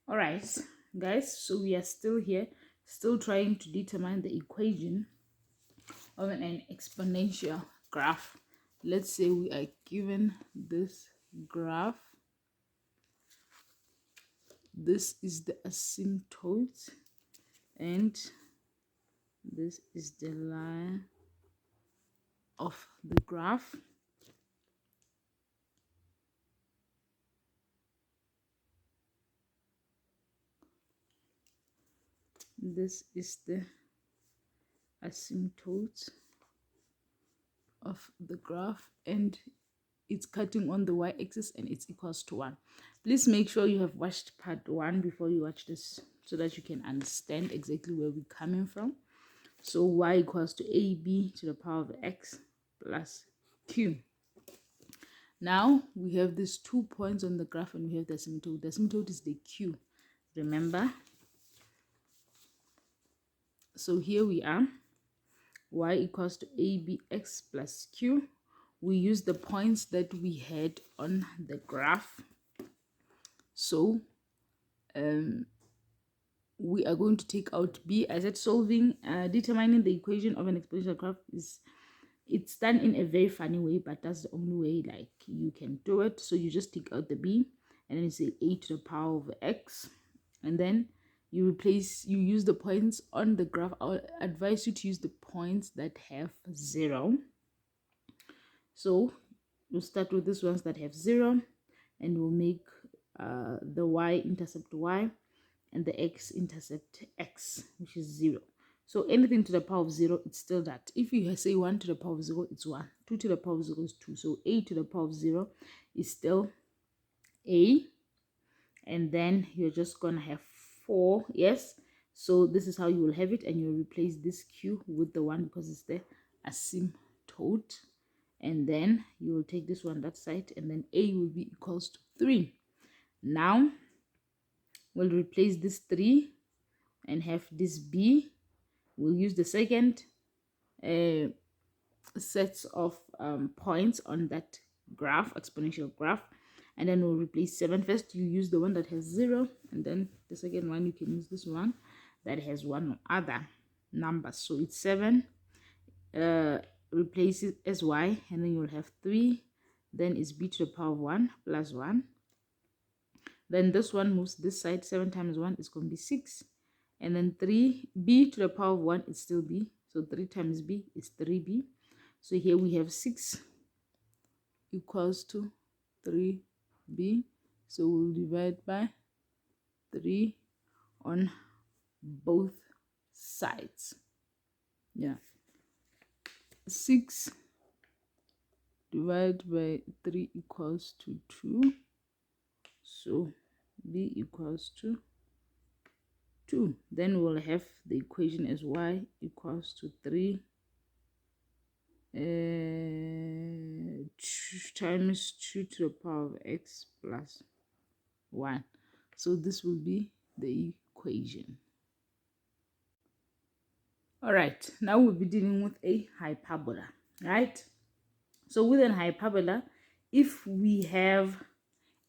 All right, guys, so we are still here, still trying to determine the equation of an exponential graph. Let's say we are given this graph. This is the asymptote, and this is the line of the graph. This is the asymptote of the graph, and it's cutting on the y-axis, and it's equals to 1. Please make sure you have watched part 1 before you watch this, so that you can understand exactly where we're coming from. So y equals to ab to the power of x plus q. Now we have these 2 points on the graph, and we have the asymptote. The asymptote is the q, remember. So here we are, y equals to abx plus q. We use the points that we had on the graph. So we are going to take out b. I said determining the equation of an exponential graph it's done in a very funny way, but that's the only way like you can do it. So you just take out the b, and then you say a to the power of x, and then you use the points on the graph. I'll advise you to use the points that have 0. So we'll start with these ones that have 0, and we'll make the y-intercept y and the x-intercept x, which is 0. So anything to the power of 0, it's still that. If you say 1 to the power of 0, it's 1. 2 to the power of 0 is 2. So a to the power of 0 is still a. And then you're just going to have 4. Yes. So this is how you will have it. And you'll replace this q with the 1 because it's the asymptote. And then you will take this one that side. And then a will be equals to 3. Now we'll replace this 3 and have this b. We'll use the second sets of points on that graph, exponential graph, and then we'll replace 7. First you use the one that has 0, and then the second one you can use this one that has one other number. So it's 7, replace it as y, and then you'll have 3, then it's b to the power of 1 plus 1. Then this one moves this side. 7 times 1 is going to be 6. And then 3b to the power of 1 is still b. So 3 times b is 3b. So here we have 6 equals to 3b. So we'll divide by 3 on both sides. Yeah. 6 divided by 3 equals to 2. So b equals to 2. Then we'll have the equation as y equals to 3 times 2 to the power of x plus 1. So this will be the equation. All right, now we'll be dealing with a hyperbola, right? So with an hyperbola, if we have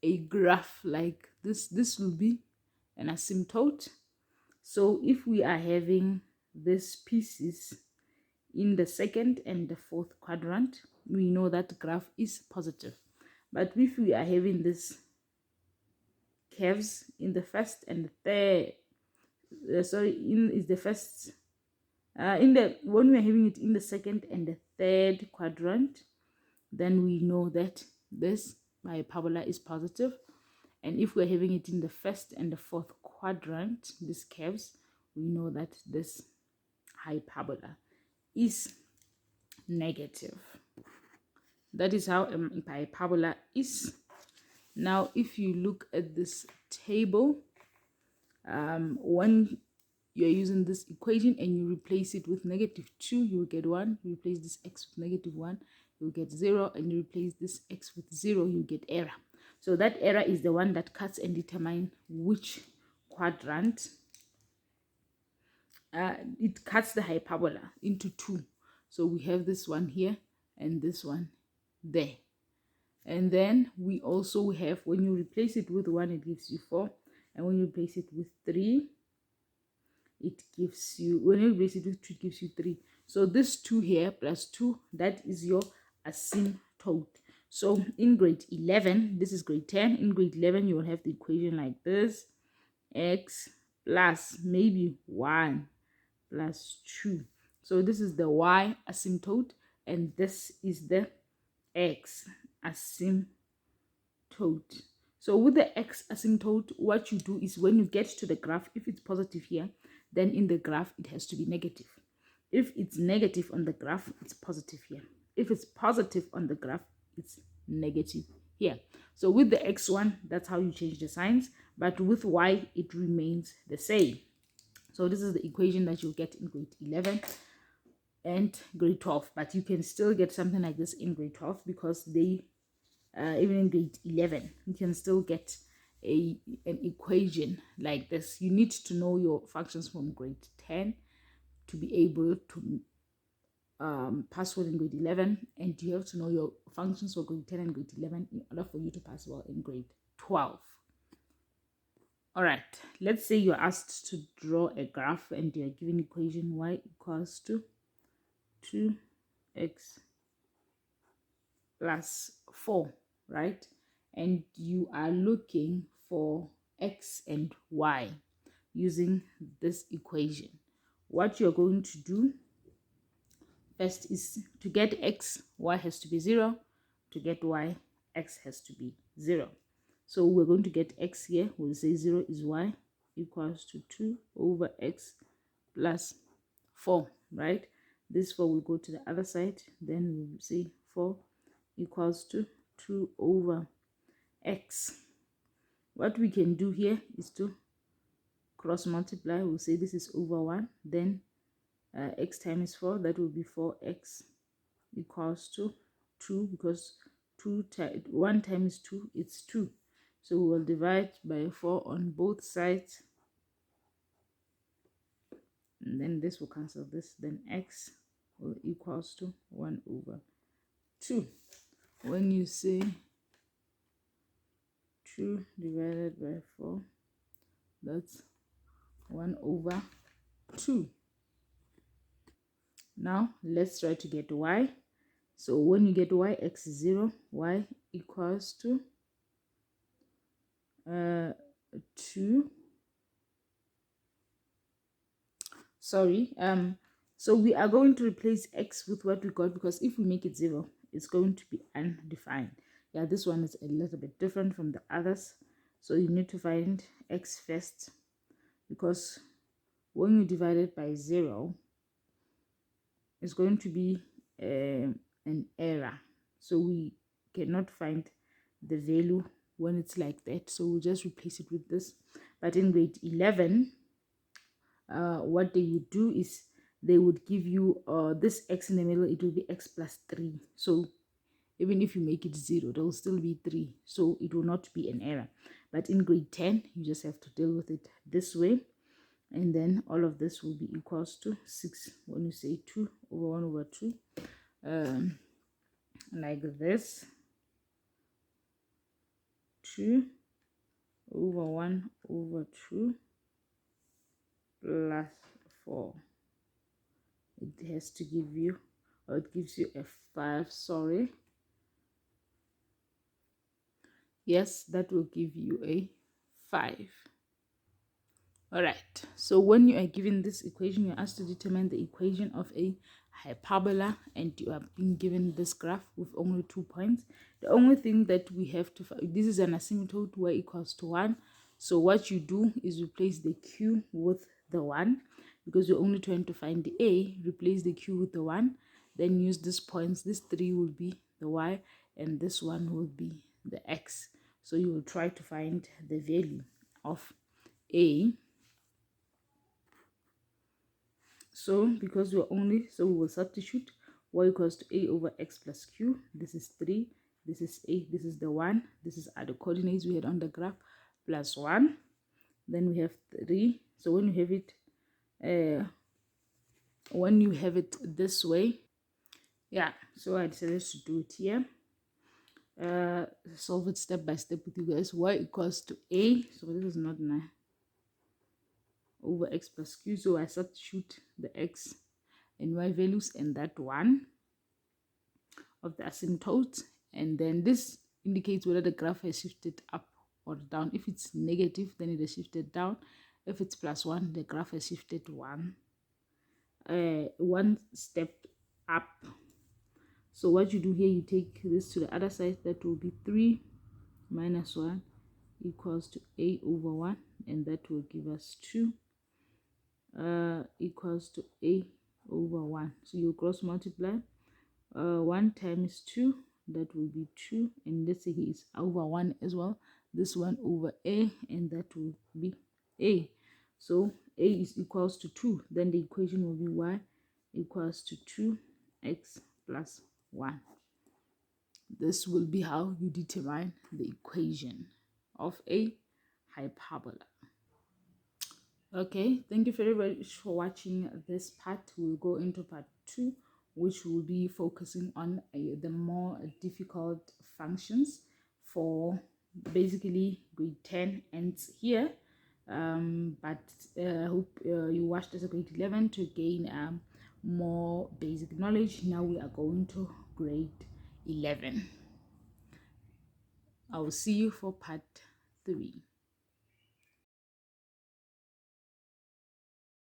a graph like this will be an asymptote. So if we are having these pieces in the second and the fourth quadrant, we know that graph is positive. But if we are having this curves in the first and the third, when we're having it in the second and the third quadrant, then we know that this hyperbola is positive. And if we're having it in the first and the fourth quadrant, these curves, we know that this hyperbola is negative. That is how a hyperbola is. Now, if you look at this table, when you're using this equation and you replace it with -2, you will get 1. You replace this x with -1, you'll get 0, and you replace this x with 0, you get error. So that error is the one that cuts and determines which quadrant. It cuts the hyperbola into 2. So we have this one here and this one there. And then we also have, when you replace it with 1, it gives you 4. and when you replace it with 3, it gives you, when you replace it with 2, it gives you 3. So this 2 here plus 2, that is your asymptote. So in grade 11, this is grade 10. In grade 11, you will have the equation like this: x plus maybe 1 plus 2. So this is the y asymptote, and this is the x asymptote. So with the x asymptote, what you do is when you get to the graph, if it's positive here, then in the graph it has to be negative. If it's negative on the graph, it's positive here. If it's positive on the graph, it's negative here. So with the x1, that's how you change the signs, but with y, it remains the same. So this is the equation that you'll get in grade 11 and grade 12, but you can still get something like this in grade 12 because they even in grade 11 you can still get an equation like this. You need to know your functions from grade 10 to be able to pass well in grade 11, and you have to know your functions for grade 10 and grade 11 in order for you to pass well in grade 12. All right, let's say you're asked to draw a graph and you're given equation y equals to 2x plus 4, right? And you are looking for x and y using this equation. What you're going to do first is to get x, y has to be 0. To get y, x has to be 0. So we're going to get x here. We'll say 0 is y equals to 2 over x plus 4, right? This 4 will go to the other side. Then we'll say 4 equals to 2 over x. What we can do here is to cross multiply. We'll say this is over 1. Then x times 4, that will be 4x equals to 2, because 1 times 2, it's 2. So we will divide by 4 on both sides, and then this will cancel this. Then x will equals to 1 over 2. When you say 2 divided by 4, that's 1 over 2. Now let's try to get y. So when you get y, x is 0, y equals to 2. Sorry, so we are going to replace x with what we got, because if we make it 0, it's going to be undefined. Yeah, this one is a little bit different from the others. So you need to find x first, because when you divide it by 0, it's going to be an error. So we cannot find the value when it's like that. So we'll just replace it with this. But in grade 11, what they would do is they would give you this x in the middle. It will be x plus 3. So even if you make it 0, there will still be 3. So it will not be an error. But in grade 10, you just have to deal with it this way. And then all of this will be equals to 6 when you say 2 over 1 over 2. Like this. 2 over 1 over 2 plus 4. It has to give you, or it gives you a 5, sorry. Yes, that will give you a 5. All right, so when you are given this equation, you're asked to determine the equation of a hyperbola, and you are being given this graph with only 2 points. The only thing that we have to find, this is an asymptote y equals to 1. So what you do is replace the q with the 1, because you're only trying to find the a. Replace the q with the 1, then use these points. This 3 will be the y, and this 1 will be the x. So you will try to find the value of a. So because we're only, so we will substitute y equals to a over x plus q. This is 3, this is a, this is the 1, this is the coordinates we had on the graph, plus 1. Then we have 3. So when you have it this way, yeah, so I decided to do it here. solve it step by step with you guys. Y equals to a, so this is not 9 over x plus q, so I substitute the x and y values and that one of the asymptotes, and then this indicates whether the graph has shifted up or down. If it's negative, then it has shifted down. If it's +1, the graph has shifted one step up. So what you do here, you take this to the other side. That will be 3 minus 1 equals to a over 1, and that will give us 2 equals to a over 1. So you cross multiply 1 times 2, that will be 2, and let's say here is over 1 as well, this one over a, and that will be a. So a is equals to 2, then the equation will be y equals to 2x plus 1. This will be how you determine the equation of a hyperbola. Okay, thank you very much for watching this part. We'll go into part 2, which will be focusing on the more difficult functions for basically grade 10 ends here. But I hope you watched as a grade 11 to gain more basic knowledge. Now we are going to grade 11. I will see you for part 3.